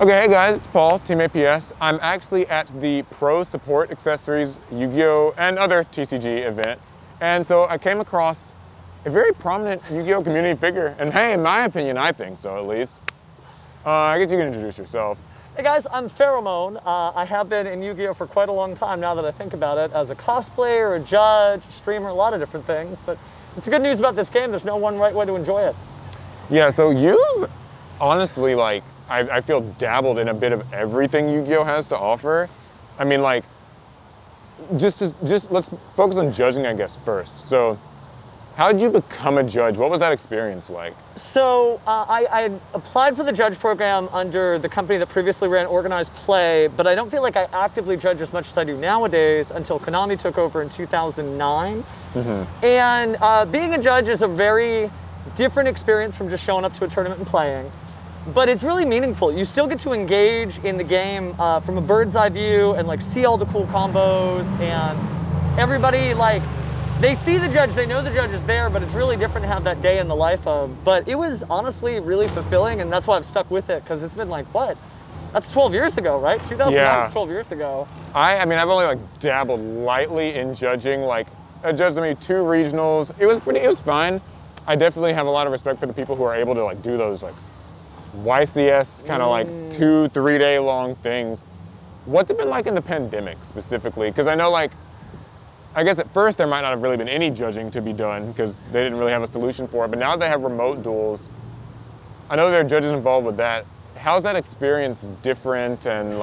Okay, hey guys, it's Paul, Team APS. I'm actually at the Pro Support Accessories, YuGiOh, and other TCG event. And so I came across a very prominent YuGiOh community figure. And hey, in my opinion, I think so at least. I guess you can introduce yourself. Hey guys, I'm Pheromone. I have been in YuGiOh for quite a long time now that I think about it, as a cosplayer, a judge, a streamer, a lot of different things. But it's good news about this game, there's no one right way to enjoy it. Yeah, so you've honestly, I feel dabbled in a bit of everything YuGiOh has to offer. I mean, just let's focus on judging, I guess, first. So, how did you become a judge? What was that experience like? So, I applied for the judge program under the company that previously ran Organized Play, but I don't feel like I actively judge as much as I do nowadays until Konami took over in 2009. Mm-hmm. And being a judge is a very different experience from just showing up to a tournament and playing. But it's really meaningful. You still get to engage in the game from a bird's eye view and see all the cool combos, and everybody they see the judge, they know the judge is there, but it's really different to have that day in the life of. But it was honestly really fulfilling, and that's why I've stuck with it, because it's been what? That's 12 years ago, right? 2009 is 12 years ago. I mean, I've only dabbled lightly in judging. I judged maybe 2 regionals. It was fine. I definitely have a lot of respect for the people who are able to do those YCS kind of 2-3 day long things. What's it been like in the pandemic specifically? Because I know I guess at first there might not have really been any judging to be done because they didn't really have a solution for it, but now they have remote duels. I know there are judges involved with that. How's that experience different, and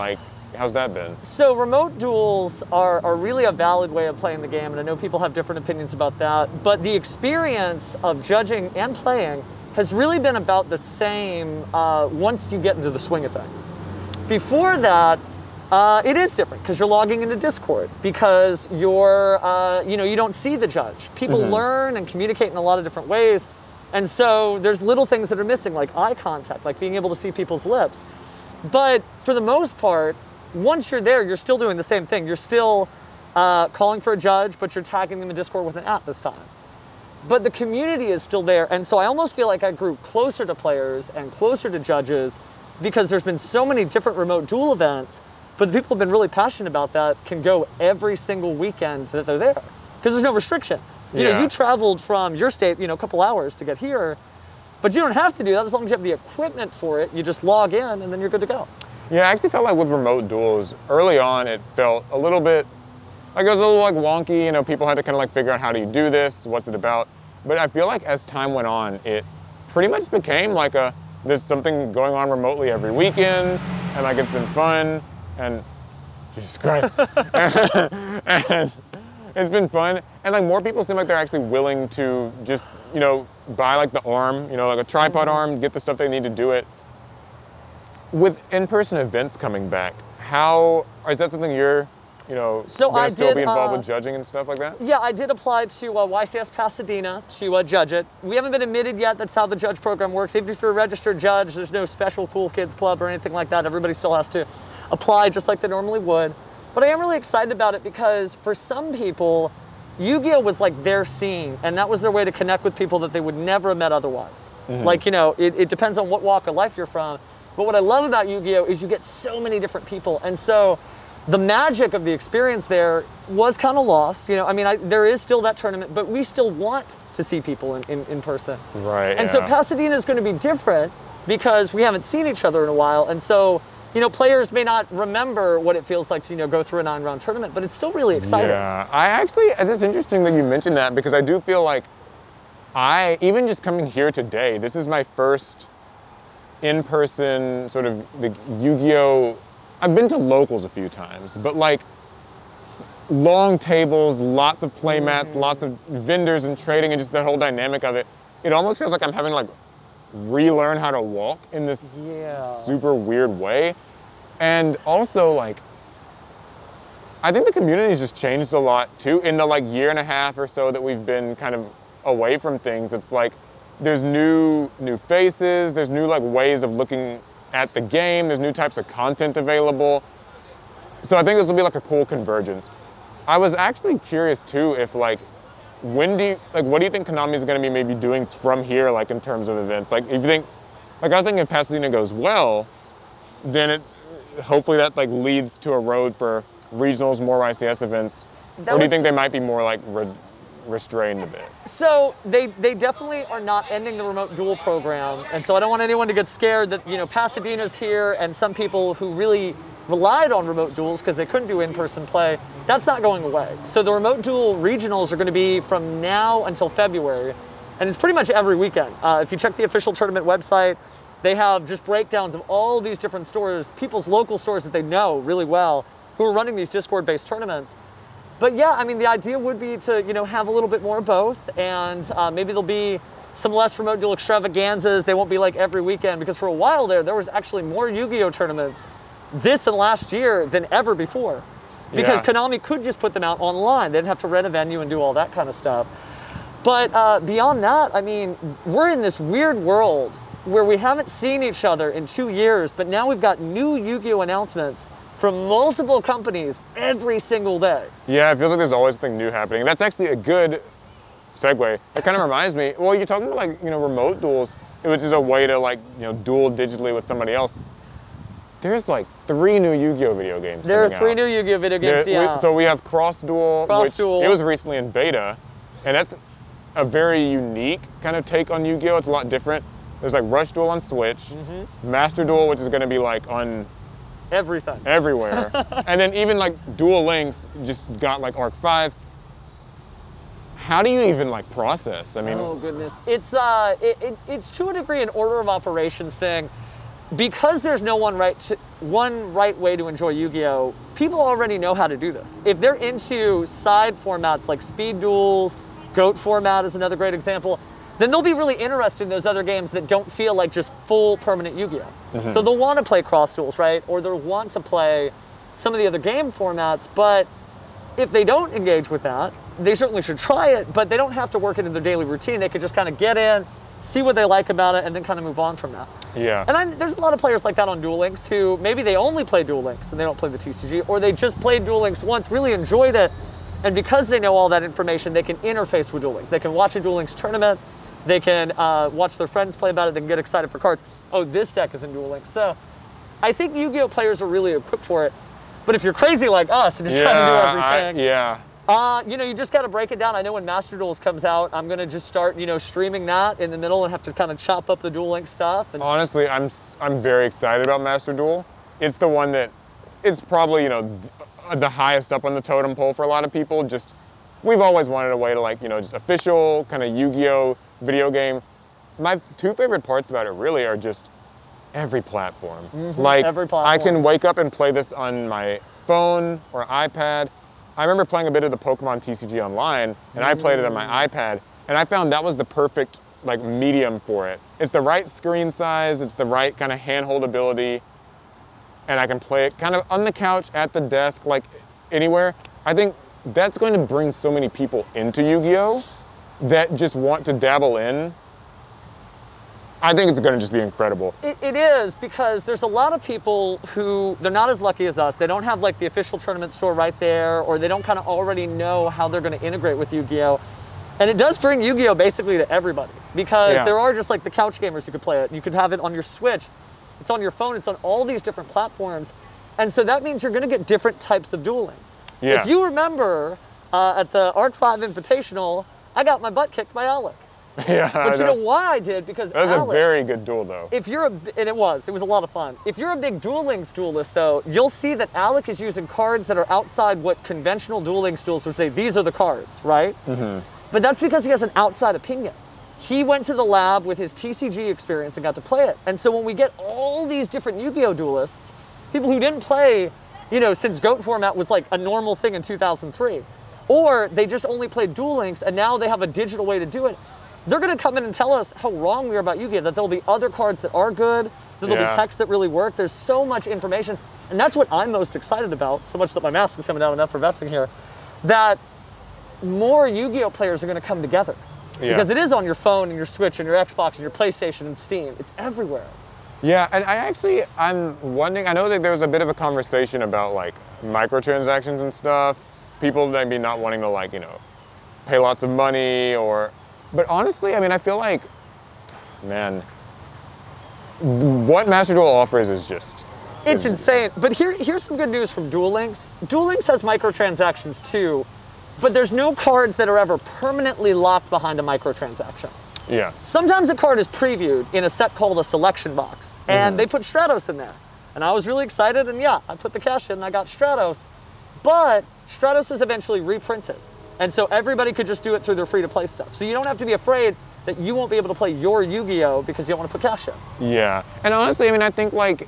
how's that been? So remote duels are really a valid way of playing the game, and I know people have different opinions about that, but the experience of judging and playing has really been about the same once you get into the swing of things. Before that, it is different because you're logging into Discord, because you're, you don't see the judge. People learn and communicate in a lot of different ways, and so there's little things that are missing, like eye contact, like being able to see people's lips. But for the most part, once you're there, you're still doing the same thing. You're still calling for a judge, but you're tagging them in Discord with an app this time. But the community is still there, and so I almost feel like I grew closer to players and closer to judges because there's been so many different remote duel events, but the people who have been really passionate about that can go every single weekend that they're there because there's no restriction. You know, you traveled from your state, a couple hours to get here, but you don't have to do that as long as you have the equipment for it. You just log in and then you're good to go. Yeah, I actually felt like with remote duels, early on it felt a little bit, it was a little wonky, people had to kind of figure out how do you do this, what's it about. But I feel like as time went on, it pretty much became there's something going on remotely every weekend, and it's been fun, and Jesus Christ. And it's been fun, and more people seem like they're actually willing to just, buy the arm, a tripod arm, get the stuff they need to do it. With in-person events coming back, is that something you're gonna still be involved with judging and stuff like that? Yeah, I did apply to YCS Pasadena to judge it. We haven't been admitted yet. That's how the judge program works. Even if you're a registered judge, there's no special cool kids club or anything like that. Everybody still has to apply just like they normally would. But I am really excited about it because for some people, YuGiOh was their scene, and that was their way to connect with people that they would never have met otherwise. It depends on what walk of life you're from. But what I love about YuGiOh is you get so many different people, and so the magic of the experience there was kind of lost. There is still that tournament, but we still want to see people in person. Right. And so Pasadena is going to be different because we haven't seen each other in a while. And so, players may not remember what it feels like to, go through a 9-round tournament, but it's still really exciting. Yeah, it's interesting that you mentioned that because I do feel like even just coming here today, this is my first in-person sort of the YuGiOh. I've been to locals a few times, but long tables, lots of play mats, lots of vendors and trading, and just the whole dynamic of it. It almost feels like I'm having to relearn how to walk in this super weird way. And also I think the community's just changed a lot too. In the year and a half or so that we've been kind of away from things, it's there's new faces, there's new ways of looking at the game, there's new types of content available. So I think this will be a cool convergence. I was actually curious too if what do you think Konami is going to be maybe doing from here in terms of events? If you think, I was thinking if Pasadena goes well, then hopefully that like leads to a road for regionals, more YCS events. Or do you think they might be more like restrained a bit? So they definitely are not ending the remote duel program, and so I don't want anyone to get scared that, you know, Pasadena's here and some people who really relied on remote duels because they couldn't do in-person play, that's not going away. So the remote duel regionals are going to be from now until February, and it's pretty much every weekend. If you check the official tournament website, they have just breakdowns of all these different stores, people's local stores that they know really well, who are running these Discord-based tournaments. But yeah, I mean, the idea would be to, you know, have a little bit more of both, and maybe there'll be some less remote duel extravaganzas. They won't be like every weekend, because for a while there was actually more Yu-Gi-Oh tournaments this and last year than ever before, because Konami could just put them out online. They didn't have to rent a venue and do all that kind of stuff. But beyond that, I mean, we're in this weird world where we haven't seen each other in 2 years, but now we've got new Yu-Gi-Oh announcements from multiple companies every single day. Yeah, it feels like there's always something new happening. That's actually a good segue. It kind of reminds me, well, you're talking about like, you know, remote duels, which is a way to like, you know, duel digitally with somebody else. There's like 3 new Yu-Gi-Oh video games There are coming 3 out. new Yu-Gi-Oh video games, yeah. So we have Cross Duel, which Duel. It was recently in beta, and that's a very unique kind of take on Yu-Gi-Oh. It's a lot different. There's like Rush Duel on Switch, Master Duel, which is going to be like on everything, everywhere, and then even like Duel Links just got like Arc 5. How do you even like process? I mean, oh goodness, it's to a degree an order of operations thing, because there's no one right way to enjoy Yu-Gi-Oh. People already know how to do this. If they're into side formats like speed duels, GOAT format is another great example, then they'll be really interested in those other games that don't feel like just full permanent Yu-Gi-Oh. So they'll want to play cross duels, right? Or they'll want to play some of the other game formats, but if they don't engage with that, they certainly should try it, but they don't have to work it in their daily routine. They could just kind of get in, see what they like about it, and then kind of move on from that. Yeah. And there's a lot of players like that on Duel Links who maybe they only play Duel Links and they don't play the TCG, or they just played Duel Links once, really enjoyed it, and because they know all that information, they can interface with Duel Links. They can watch a Duel Links tournament, they can watch their friends play about it, they can get excited for cards. Oh, this deck is in Duel Links. So I think Yu-Gi-Oh players are really equipped for it, but if you're crazy like us and just trying to do everything, you know, you just got to break it down. I know when Master Duels comes out, I'm going to just start, you know, streaming that in the middle and have to kind of chop up the Duel Links stuff. And honestly, I'm very excited about Master Duel. It's the one that, it's probably, you know, the highest up on the totem pole for a lot of people. Just, we've always wanted a way to like, you know, just official kind of Yu-Gi-Oh video game. My 2 favorite parts about it really are just every platform. Like, every platform. I can wake up and play this on my phone or iPad. I remember playing a bit of the Pokemon TCG online, and I played it on my iPad, and I found that was the perfect like medium for it. It's the right screen size, it's the right kind of handhold ability, and I can play it kind of on the couch, at the desk, like anywhere. I think that's going to bring so many people into Yu-Gi-Oh that just want to dabble in. I think it's going to just be incredible. It is, because there's a lot of people who, they're not as lucky as us. They don't have like the official tournament store right there, or they don't kind of already know how they're going to integrate with Yu-Gi-Oh. And it does bring Yu-Gi-Oh basically to everybody, because there are just like the couch gamers who could play it. You could have it on your Switch, it's on your phone, it's on all these different platforms. And so that means you're going to get different types of dueling. Yeah. If you remember at the Arc 5 Invitational, I got my butt kicked by Alec. Yeah, but you know why I did? Because that was Alec, a very good duel, though. If you're and it was a lot of fun. If you're a big Duel Links duelist, though, you'll see that Alec is using cards that are outside what conventional Duel Links duelists would say. These are the cards, right? But that's because he has an outside opinion. He went to the lab with his TCG experience and got to play it. And so when we get all these different Yu-Gi-Oh duelists, people who didn't play, you know, since GOAT format was like a normal thing in 2003, or they just only played Duel Links and now they have a digital way to do it, they're going to come in and tell us how wrong we are about Yu-Gi-Oh, that there'll be other cards that are good, that there'll be text that really work. There's so much information, and that's what I'm most excited about, so much that my mask is coming down and effervescing here, that more Yu-Gi-Oh players are going to come together. Because it is on your phone and your Switch and your Xbox and your PlayStation and Steam. It's everywhere. Yeah, and I'm wondering, I know that there was a bit of a conversation about like microtransactions and stuff, people maybe not wanting to like, you know, pay lots of money or, but honestly, I mean, I feel like, man, what Master Duel offers is just It's insane. But here's some good news from Duel Links. Duel Links has microtransactions too, but there's no cards that are ever permanently locked behind a microtransaction. Yeah. Sometimes a card is previewed in a set called a selection box, and they put Stratos in there. And I was really excited, and yeah, I put the cash in and I got Stratos. But Stratos is eventually reprinted. And so everybody could just do it through their free-to-play stuff. So you don't have to be afraid that you won't be able to play your Yu-Gi-Oh! Because you don't want to put cash in. Yeah. And honestly, I mean, I think like,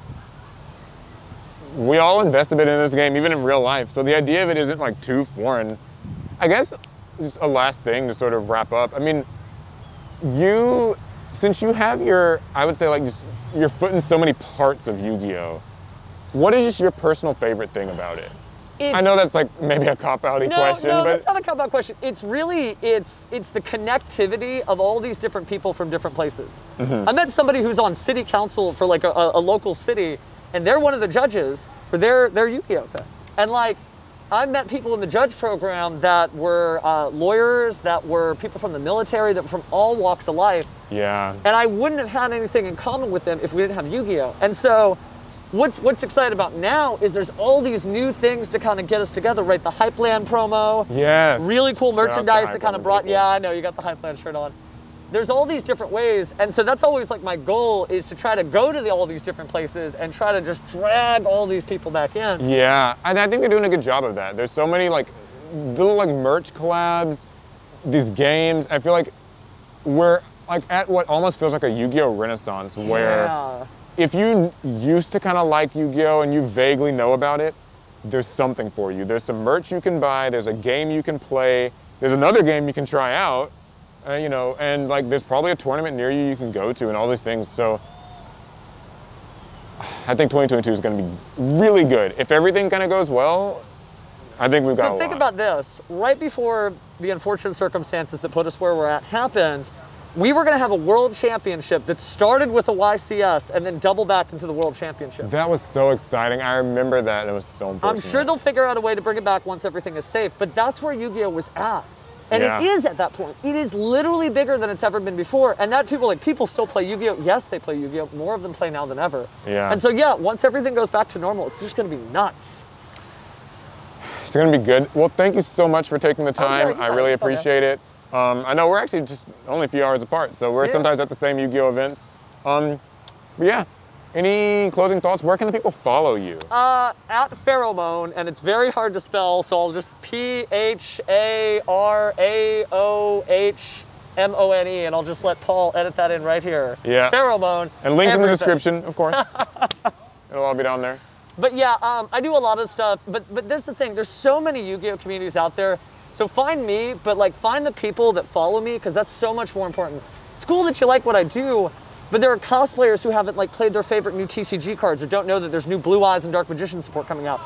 we all invest a bit in this game, even in real life. So the idea of it isn't like too foreign. I guess just a last thing to sort of wrap up. I mean, since you have your, I would say like just your foot in so many parts of Yu-Gi-Oh! What is just your personal favorite thing about it? I know that's like maybe a cop-outy question, no, but it's not a cop-out question. It's really, it's the connectivity of all these different people from different places. I met somebody who's on city council for like a local city, and they're one of the judges for their Yu-Gi-Oh! Thing. And like, I met people in the judge program that were lawyers, that were people from the military, that were from all walks of life. Yeah. And I wouldn't have had anything in common with them if we didn't have Yu-Gi-Oh! And so, what's exciting about now is there's all these new things to kind of get us together, right? The Hypeland promo. Yes. Really cool merchandise that kind of brought, people. yeah, I know, you got the Hypeland shirt on. There's all these different ways, and so that's always like my goal, is to try to go to all these different places and try to just drag all these people back in. Yeah, and I think they're doing a good job of that. There's so many like little like merch collabs, these games. I feel like we're like at what almost feels like a Yu-Gi-Oh! Renaissance, where if you used to kind of like Yu-Gi-Oh! And you vaguely know about it, there's something for you. There's some merch you can buy, there's a game you can play, there's another game you can try out. You know, and like there's probably a tournament near you can go to and all these things. So I think 2022 is going to be really good. If everything kind of goes well, I think we've got a lot. So think about this. Right before the unfortunate circumstances that put us where we're at happened, we were going to have a world championship that started with a YCS and then double backed into the world championship. That was so exciting. I remember that. It was so important. I'm sure they'll figure out a way to bring it back once everything is safe, but that's where Yu-Gi-Oh! Was at. And it is at that point. It is literally bigger than it's ever been before. And that people still play Yu-Gi-Oh! Yes, they play Yu-Gi-Oh! More of them play now than ever. Yeah. And so yeah, once everything goes back to normal, it's just gonna be nuts. It's gonna be good. Well, thank you so much for taking the time. Yeah, I really appreciate it. I know we're actually just only a few hours apart, so we're sometimes at the same Yu-Gi-Oh! Events. But yeah. Any closing thoughts? Where can the people follow you? At Pheromone, and it's very hard to spell, so I'll just Pharaohmone, and I'll just let Paul edit that in right here. Yeah. Pheromone. And links in the description, of course. It'll all be down there. But yeah, I do a lot of stuff, but there's the thing, there's so many Yu-Gi-Oh! Communities out there, so find me, but like find the people that follow me, because that's so much more important. It's cool that you like what I do, but there are cosplayers who haven't like played their favorite new TCG cards or don't know that there's new Blue Eyes and Dark Magician support coming out.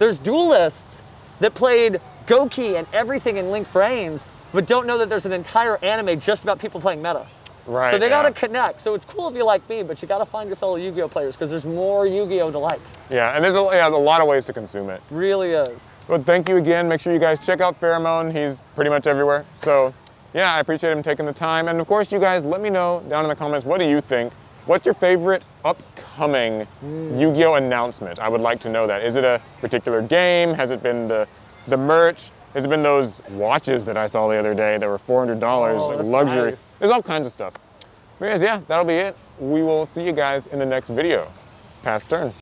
There's duelists that played Goki and everything in Link Frames, but don't know that there's an entire anime just about people playing meta. Right. So they gotta connect. So it's cool if you like me, but you gotta find your fellow Yu-Gi-Oh! Players, because there's more Yu-Gi-Oh! To like. Yeah, and there's a lot of ways to consume it. Really is. Well, thank you again. Make sure you guys check out Pheromone. He's pretty much everywhere. So yeah, I appreciate him taking the time. And of course, you guys, let me know down in the comments, what do you think? What's your favorite upcoming Yu-Gi-Oh! Announcement? I would like to know that. Is it a particular game? Has it been the merch? Has it been those watches that I saw the other day that were $400, like luxury? Nice. There's all kinds of stuff. But guys, yeah, that'll be it. We will see you guys in the next video. Pass turn.